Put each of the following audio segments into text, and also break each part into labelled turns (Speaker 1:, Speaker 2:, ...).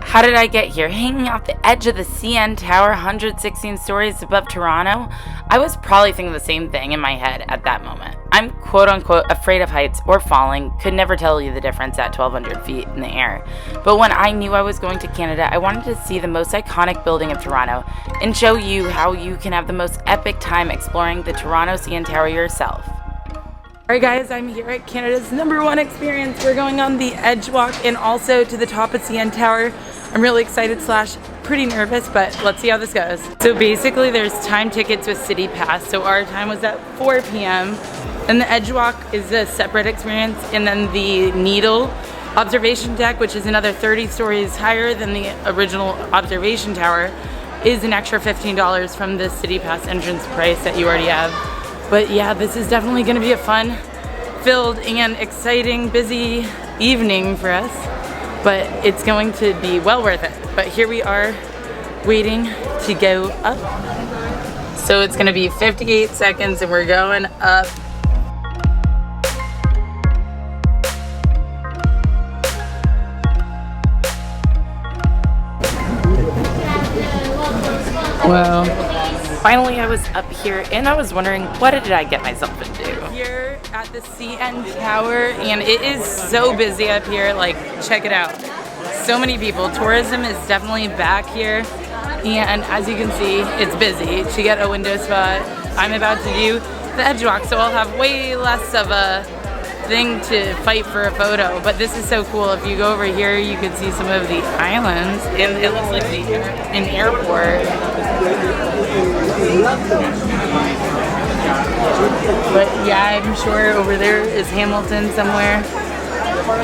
Speaker 1: How did I get here? Hanging off the edge of the CN Tower, 116 stories above Toronto? I was probably thinking the same thing in my head at that moment. I'm quote-unquote afraid of heights or falling, could never tell you the difference at 1,200 feet in the air. But when I knew I was going to Canada, I wanted to see the most iconic building of Toronto and show you how you can have the most epic time exploring the Toronto CN Tower yourself. Alright guys, I'm here at Canada's #1 experience. We're going on the EdgeWalk and also to the top of CN Tower. I'm really excited / pretty nervous, but let's see how this goes. So basically there's time tickets with CityPass. So our time was at 4 p.m. and the EdgeWalk is a separate experience, and then the Needle observation deck, which is another 30 stories higher than the original observation tower, is an extra $15 from the CityPass entrance price that you already have. But yeah, this is definitely going to be a fun, filled, and exciting, busy evening for us. But it's going to be well worth it. But here we are, waiting to go up. So it's going to be 58 seconds and we're going up. Wow. Finally, I was up here and I was wondering, what did I get myself into? Here at the CN Tower, and it is so busy up here. Like, check it out. So many people. Tourism is definitely back here, and as you can see, it's busy. To get a window spot, I'm about to do the EdgeWalk, so I'll have way less of a thing to fight for a photo. But this is so cool. If you go over here, you can see some of the islands, and it looks like an airport. But yeah, I'm sure over there is Hamilton somewhere.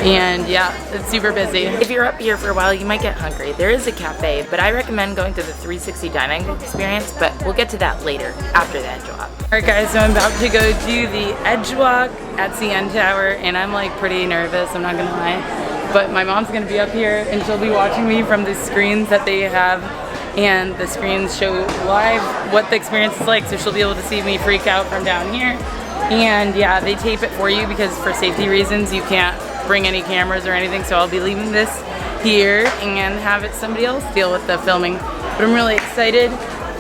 Speaker 1: And yeah, it's super busy. If you're up here for a while, you might get hungry. There is a cafe, but I recommend going to the 360 dining experience, but we'll get to that later, after the EdgeWalk. Alright guys, so I'm about to go do the EdgeWalk at CN Tower, and I'm like pretty nervous, I'm not gonna lie. But my mom's gonna be up here, and she'll be watching me from the screens that they have, and the screens show live what the experience is like, so she'll be able to see me freak out from down here. And yeah, they tape it for you because for safety reasons you can't bring any cameras or anything, so I'll be leaving this here and have somebody else deal with the filming. But I'm really excited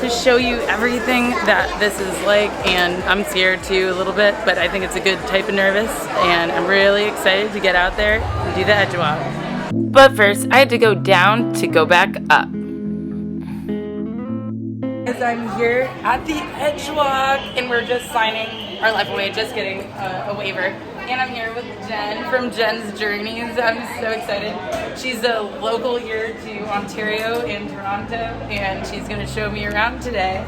Speaker 1: to show you everything that this is like, and I'm scared too a little bit, but I think it's a good type of nervous, and I'm really excited to get out there and do the EdgeWalk. But first, I had to go down to go back up. I'm here at the EdgeWalk, and we're just signing our life away, just getting a waiver. And I'm here with Jen from Jen's Journeys. I'm so excited. She's a local here to Ontario and Toronto, and she's going to show me around today.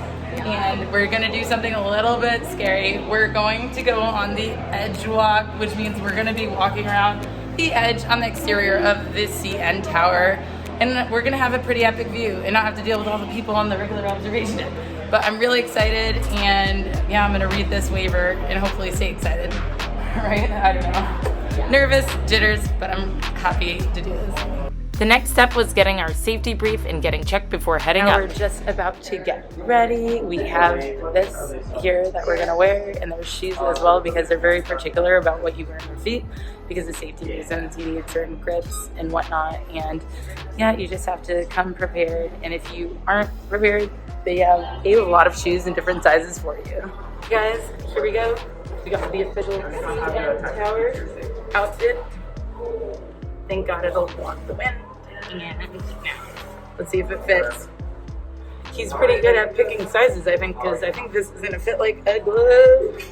Speaker 1: And we're going to do something a little bit scary. We're going to go on the EdgeWalk, which means we're going to be walking around the edge on the exterior of the CN Tower. And we're gonna have a pretty epic view and not have to deal with all the people on the regular observation deck. But I'm really excited, and yeah, I'm gonna read this waiver and hopefully stay excited. Right? I don't know. Nervous, jitters, but I'm happy to do this. The next step was getting our safety brief and getting checked before heading up. We're just about to get ready. We have this here that we're gonna wear, and there's shoes as well because they're very particular about what you wear on your feet because of safety reasons. You need certain grips and whatnot, and yeah, you just have to come prepared. And if you aren't prepared, they have a lot of shoes in different sizes for you. Guys, here we go. We got the official CN Tower outfit. Thank God it'll block the wind. And now, let's see if it fits. He's pretty good at picking sizes, I think, because I think this is gonna fit like a glove.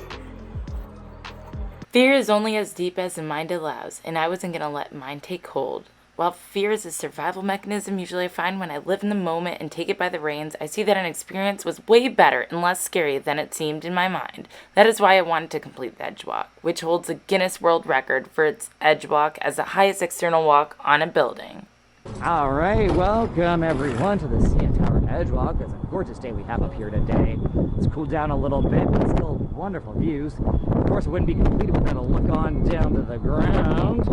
Speaker 1: Fear is only as deep as the mind allows, and I wasn't gonna let mine take hold. While fear is a survival mechanism usually I find when I live in the moment and take it by the reins, I see that an experience was way better and less scary than it seemed in my mind. That is why I wanted to complete the EdgeWalk, which holds a Guinness World Record for its EdgeWalk as the highest external walk on a building.
Speaker 2: Alright, welcome everyone to the CN Tower EdgeWalk. It's a gorgeous day we have up here today. It's cooled down a little bit, but still wonderful views. Of course, it wouldn't be completed without a look on down to the ground.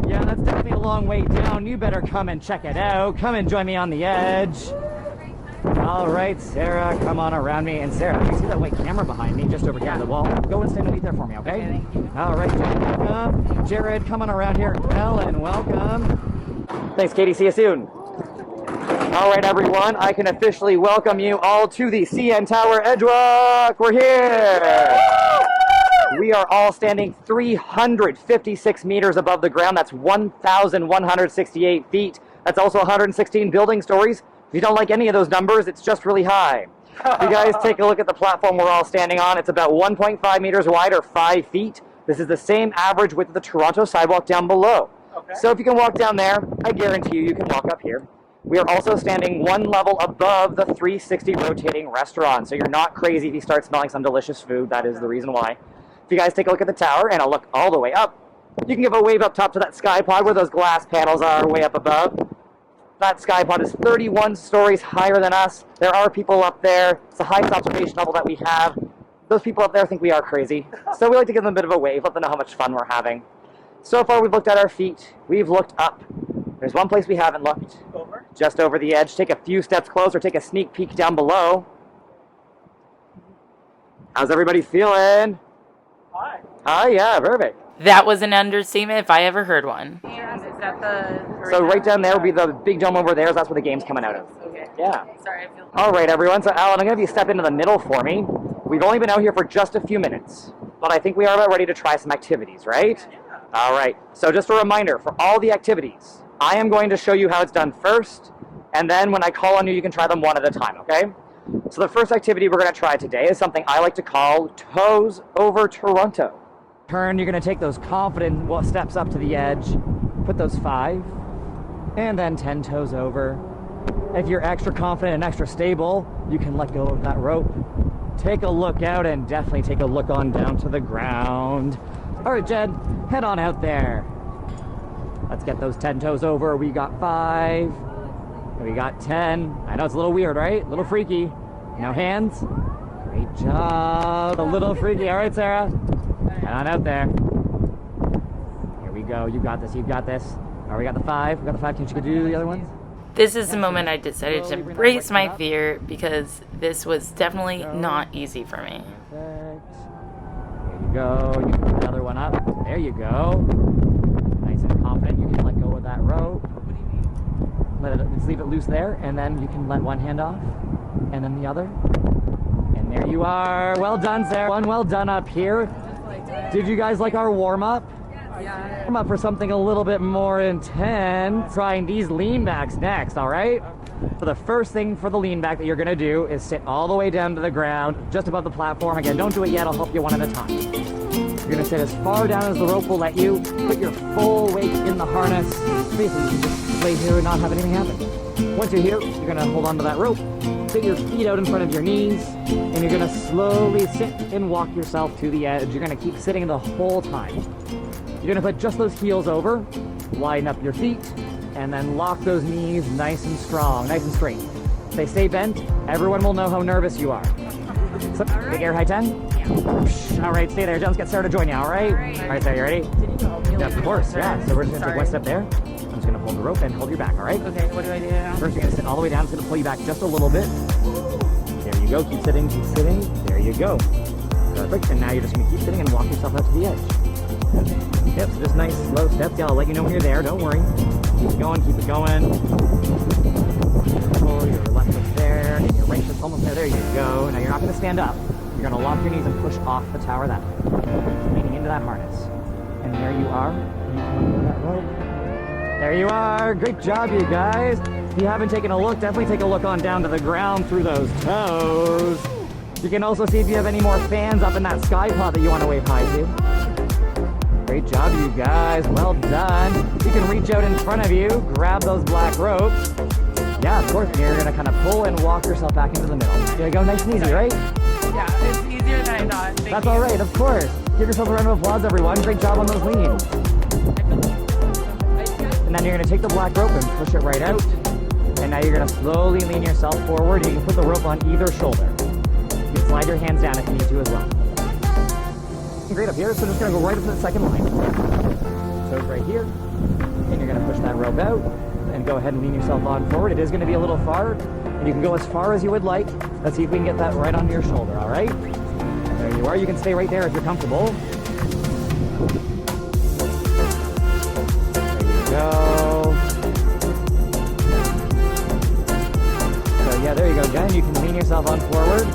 Speaker 2: Yeah, that's definitely a long way down. You better come and check it out. Come and join me on the edge. Alright, Sarah, come on around me. And Sarah, you see that white camera behind me just over here on the wall? Go and stand underneath there for me, okay?
Speaker 1: Thank you.
Speaker 2: Alright, welcome. Jared, come on around here. Ellen, welcome. Thanks, Katie. See you soon. All right, everyone, I can officially welcome you all to the CN Tower EdgeWalk. We're here. We are all standing 356 meters above the ground. That's 1,168 feet. That's also 116 building stories. If you don't like any of those numbers, it's just really high. If you guys take a look at the platform we're all standing on, it's about 1.5 meters wide or 5 feet. This is the same average width of the Toronto sidewalk down below. Okay. So if you can walk down there, I guarantee you can walk up here. We are also standing one level above the 360 rotating restaurant. So you're not crazy if you start smelling some delicious food. That is the reason why. If you guys take a look at the tower and a look all the way up, you can give a wave up top to that sky pod where those glass panels are way up above. That sky pod is 31 stories higher than us. There are people up there. It's the highest observation level that we have. Those people up there think we are crazy. So we like to give them a bit of a wave, let them know how much fun we're having. So far we've looked at our feet. We've looked up. There's one place we haven't looked. Over? Just over the edge. Take a few steps closer. Take a sneak peek down below. How's everybody feeling? Hi. Hi, yeah, perfect.
Speaker 1: That was an understatement if I ever heard one.
Speaker 2: So right down there will be the big dome over there. That's where the game's coming out of.
Speaker 1: Okay.
Speaker 2: Yeah.
Speaker 1: Sorry, I feel...
Speaker 2: All right, everyone. So Alan, I'm going to have you step into the middle for me. We've only been out here for just a few minutes, but I think we are about ready to try some activities, right? Yeah. All right. So just a reminder, for all the activities, I am going to show you how it's done first, and then when I call on you, you can try them one at a time, okay? So the first activity we're going to try today is something I like to call Toes Over Toronto. Turn, you're going to take those confident steps up to the edge, put those 5, and then 10 toes over. If you're extra confident and extra stable, you can let go of that rope. Take a look out and definitely take a look on down to the ground. All right, Jed, head on out there. Let's get those 10 toes over. We got 5, we got 10. I know it's a little weird, right? A little freaky. Now hands. Great job. A little freaky. All right, Sarah. Head on out there. Here we go. You got this. You got this. All right, we got the 5. We got the 5. Can't you do the other ones?
Speaker 1: This is the moment I decided to embrace my fear because this was definitely not easy for me.
Speaker 2: Perfect. There you go. You can put another one up. There you go. Nice and confident. You can let go of that rope. Just leave it loose there, and then you can let one hand off, and then the other. And there you are. Well done, Sarah. One well done up here. Did you guys like our warm-up? Yeah. Warm up for something a little bit more intense. Trying these lean backs next, all right? So the first thing for the lean back that you're gonna do is sit all the way down to the ground, just above the platform. Again, don't do it yet, I'll help you one at a time. You're gonna sit as far down as the rope will let you, put your full weight in the harness. Basically, you just lay here and not have anything happen. Once you're here, you're gonna hold onto that rope, get your feet out in front of your knees, and you're gonna slowly sit and walk yourself to the edge. You're gonna keep sitting the whole time. You're gonna put just those heels over, line up your feet, and then lock those knees nice and strong, nice and straight. If they stay bent, everyone will know how nervous you are. So, big air high 10? Yeah. All right, stay there. Let's get Sarah to join you, all right? All right, Sarah, you ready? Yeah, of course, yeah. So we're just gonna take one step there. I'm just gonna hold the rope and hold your back, all right?
Speaker 1: Okay, what do I do now?
Speaker 2: First, you're gonna sit all the way down. It's gonna pull you back just a little bit. There you go. Keep sitting, keep sitting. There you go. Perfect. And now you're just gonna keep sitting and walk yourself out to the edge. Yep, so just nice, slow steps. Yeah, I'll let you know when you're there. Don't worry. Keep it going, keep it going. Pull your left foot there, and your right foot's almost there. There you go. Now you're not gonna stand up. You're gonna lock your knees and push off the tower that way, leaning into that harness. And there you are. You can let go of that rope. There you are. Great job, you guys. If you haven't taken a look, definitely take a look on down to the ground through those toes. You can also see if you have any more fans up in that sky pod that you want to wave hi to. Great job, you guys. Well done. You can reach out in front of you, grab those black ropes. Yeah, of course. And you're going to kind of pull and walk yourself back into the middle. There you go. Nice and easy, right?
Speaker 1: Yeah, it's easier than I thought.
Speaker 2: That's all right, of course. Give yourself a round of applause, everyone. Great job on those leans. And then you're going to take the black rope and push it right out. And now you're going to slowly lean yourself forward. You can put the rope on either shoulder. You can slide your hands down if you need to as well. Great up here, so just going to go right up to the second line. So it's right here. And you're going to push that rope out. And go ahead and lean yourself on forward. It is going to be a little far. And you can go as far as you would like. Let's see if we can get that right onto your shoulder, all right? There you are. You can stay right there if you're comfortable. There you go. you go, Jen. You can lean yourself on forward.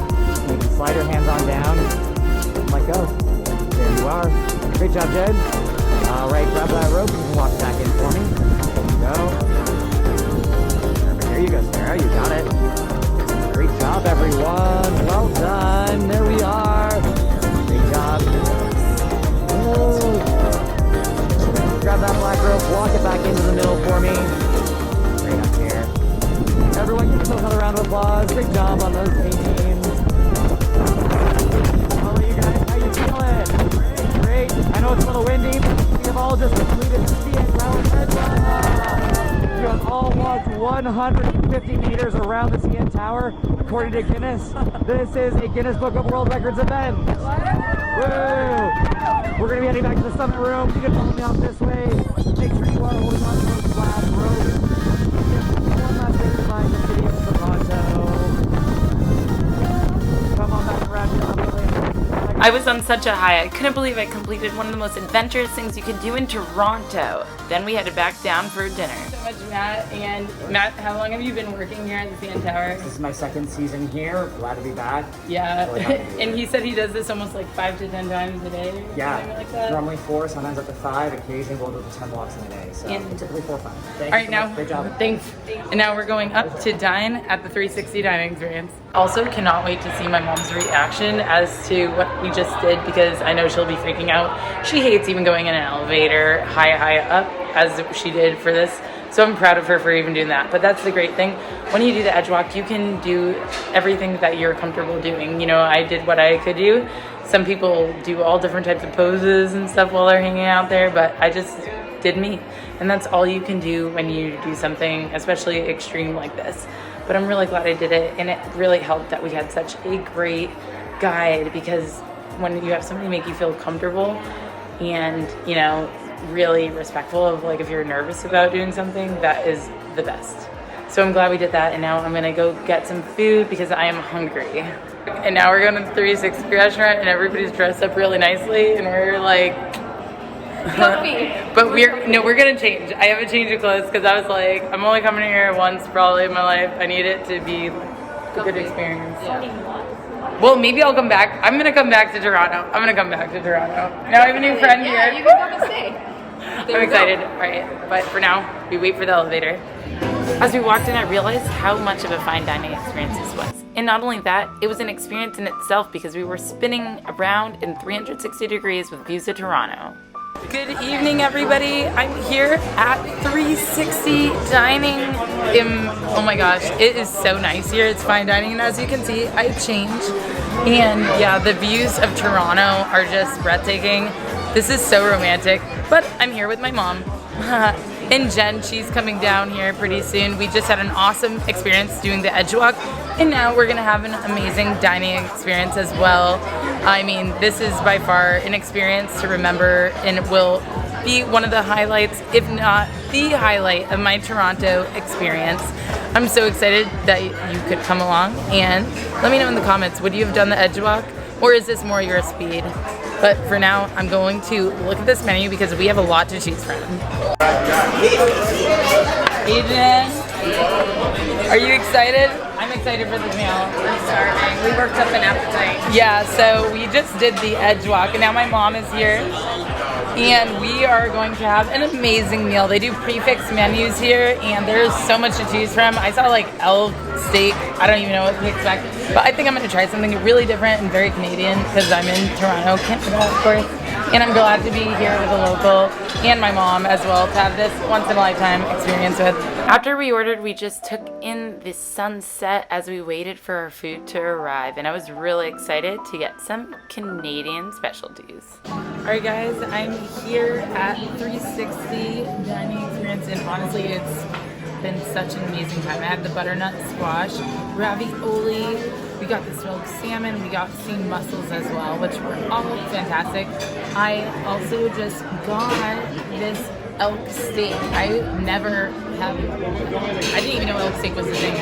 Speaker 2: You can slide your hands on down and let go. There you are. Great job, Jen. All right, grab that rope. You can walk back in for me. There you go. Perfect. There you go, Sarah. You got it. Great job, everyone. Well done. There we are. Great job. Whoa. Grab that black rope. Walk it back into the middle for me. Great up here. Everyone, give yourself another round of applause. Great job on those teams. How are you guys? How you feeling? Great. I know it's a little windy, but we have all just completed the CN Tower and CityPass. You have all walked 150 meters around the CN Tower, according to Guinness. This is a Guinness Book of World Records event. Woo! We're going to be heading back to the summit room. You can follow me out this way. Make sure you are holding on to those flat ropes. One last thing to find the city of Toronto. Come on back around here.
Speaker 1: I was on such a high. I couldn't believe I completed one of the most adventurous things you could do in Toronto. Then we headed back down for dinner. So much, Matt. And Matt, how long have you been working here at the CN Tower?
Speaker 2: This is my second season here. Glad to be back.
Speaker 1: Yeah.
Speaker 2: Really
Speaker 1: And he said he does this almost like 5 to 10 times a day. Or something like that.
Speaker 2: Normally 4, sometimes up to 5. Occasionally we'll do 10 walks in a day. So typically 4 or 5.
Speaker 1: All right, now,
Speaker 2: great job.
Speaker 1: Thanks. And now we're going up to dine at the 360 dining experience. Also, cannot wait to see my mom's reaction as to what we just did because I know she'll be freaking out. She hates even going in an elevator high up as she did for this. So I'm proud of her for even doing that. But that's the great thing. When you do the EdgeWalk, you can do everything that you're comfortable doing. You know, I did what I could do. Some people do all different types of poses and stuff while they're hanging out there, but I just did me. And that's all you can do when you do something, especially extreme like this. But I'm really glad I did it, and it really helped that we had such a great guide because when you have somebody make you feel comfortable and, you know, really respectful of like if you're nervous about doing something, that is the best. So I'm glad we did that, and now I'm gonna go get some food because I am hungry. And now we're going to the 360 restaurant and everybody's dressed up really nicely and we're like but we're gonna change. I have a change of clothes because I was like, I'm only coming here once probably in my life. I need it to be a good experience. Yeah. Well, maybe I'll come back. I'm gonna come back to Toronto. Now I have a new friend here.
Speaker 3: You can come and stay.
Speaker 1: I'm excited. All right, but for now, we wait for the elevator. As we walked in, I realized how much of a fine dining experience this was. And not only that, it was an experience in itself because we were spinning around in 360 degrees with views of Toronto. Good evening, everybody. I'm here at 360 Dining. Oh my gosh, it is so nice here. It's fine dining, and as you can see, I changed. And yeah, the views of Toronto are just breathtaking. This is so romantic, but I'm here with my mom. And Jen, she's coming down here pretty soon. We just had an awesome experience doing the EdgeWalk, and now we're gonna have an amazing dining experience as well. I mean, this is by far an experience to remember, and it will be one of the highlights, if not the highlight of my Toronto experience. I'm so excited that you could come along, and let me know in the comments, would you have done the EdgeWalk, or is this more your speed? But for now, I'm going to look at this menu because we have a lot to choose from. Hey Jen, are you excited? I'm excited for this meal.
Speaker 3: We're starving. We worked up an appetite.
Speaker 1: Yeah, so we just did the EdgeWalk, and now my mom is here, and we are going to have an amazing meal. They do prefix menus here, and there's so much to choose from. I saw like elk, steak, I don't even know what to expect, but I think I'm going to try something really different and very Canadian because I'm in Toronto, Canada, of course. And I'm glad to be here with a local and my mom as well to have this once-in-a-lifetime experience with. After we ordered, we just took in the sunset as we waited for our food to arrive, and I was really excited to get some Canadian specialties. Alright guys, I'm here at 360 Dining Experience, and honestly it's been such an amazing time. I had the butternut squash, ravioli, we got the smoked salmon, we got steamed mussels as well, which were all fantastic. I also just got this elk steak. I didn't even know elk steak was a thing.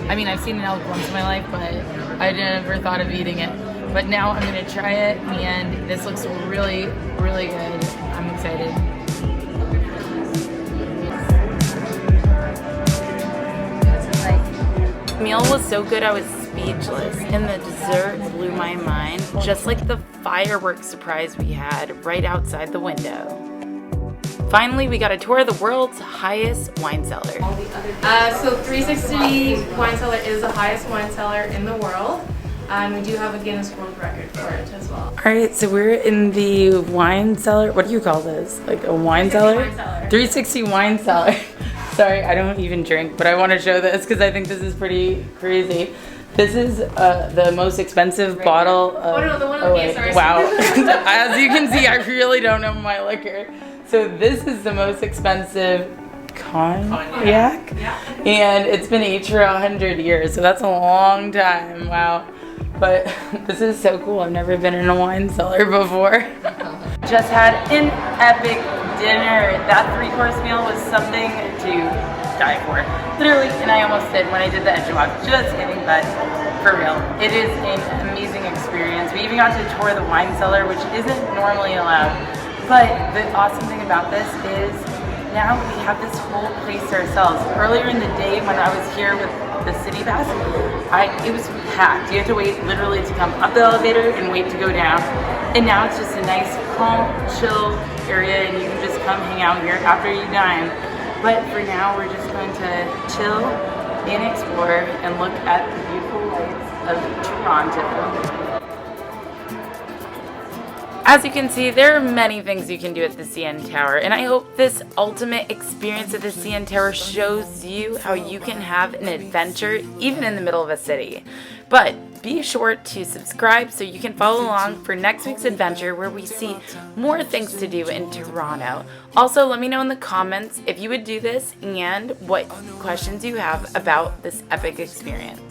Speaker 1: I mean, I've seen an elk once in my life, but I never thought of eating it. But now I'm gonna try it, and this looks really, really good. I'm excited. meal was so good I was speechless, and the dessert blew my mind, just like the fireworks surprise we had right outside the window. Finally, we got a tour of the world's highest wine cellar.
Speaker 3: So 360 Wine Cellar is the highest wine cellar in the world. And we do have a Guinness World Record for it as well.
Speaker 1: Alright, so we're in the wine cellar. What do you call this? Like a wine cellar?
Speaker 3: Wine cellar.
Speaker 1: 360 wine cellar. Sorry, I don't even drink, but I want to show this because I think this is pretty crazy. This is the most expensive bottle of...
Speaker 3: Oh no, the one on the case, sorry.
Speaker 1: Wow. As you can see, I really don't know my liquor. So this is the most expensive cognac.
Speaker 3: Yeah.
Speaker 1: And it's been aged for 100 years, so that's a long time. Wow. But this is so cool. I've never been in a wine cellar before. Just had an epic dinner. That 3-course meal was something to die for. Literally, and I almost did when I did the EdgeWalk. Just kidding, but for real. It is an amazing experience. We even got to tour the wine cellar, which isn't normally allowed. But the awesome thing about this is now we have this whole place to ourselves. Earlier in the day when I was here with the CityPass, it was packed. You had to wait literally to come up the elevator and wait to go down. And now it's just a nice, calm, chill area, and you can just come hang out here after you dine. But for now, we're just going to chill and explore and look at the beautiful lights of Toronto. As you can see, there are many things you can do at the CN Tower, and I hope this ultimate experience at the CN Tower shows you how you can have an adventure even in the middle of a city. But be sure to subscribe so you can follow along for next week's adventure where we see more things to do in Toronto. Also, let me know in the comments if you would do this and what questions you have about this epic experience.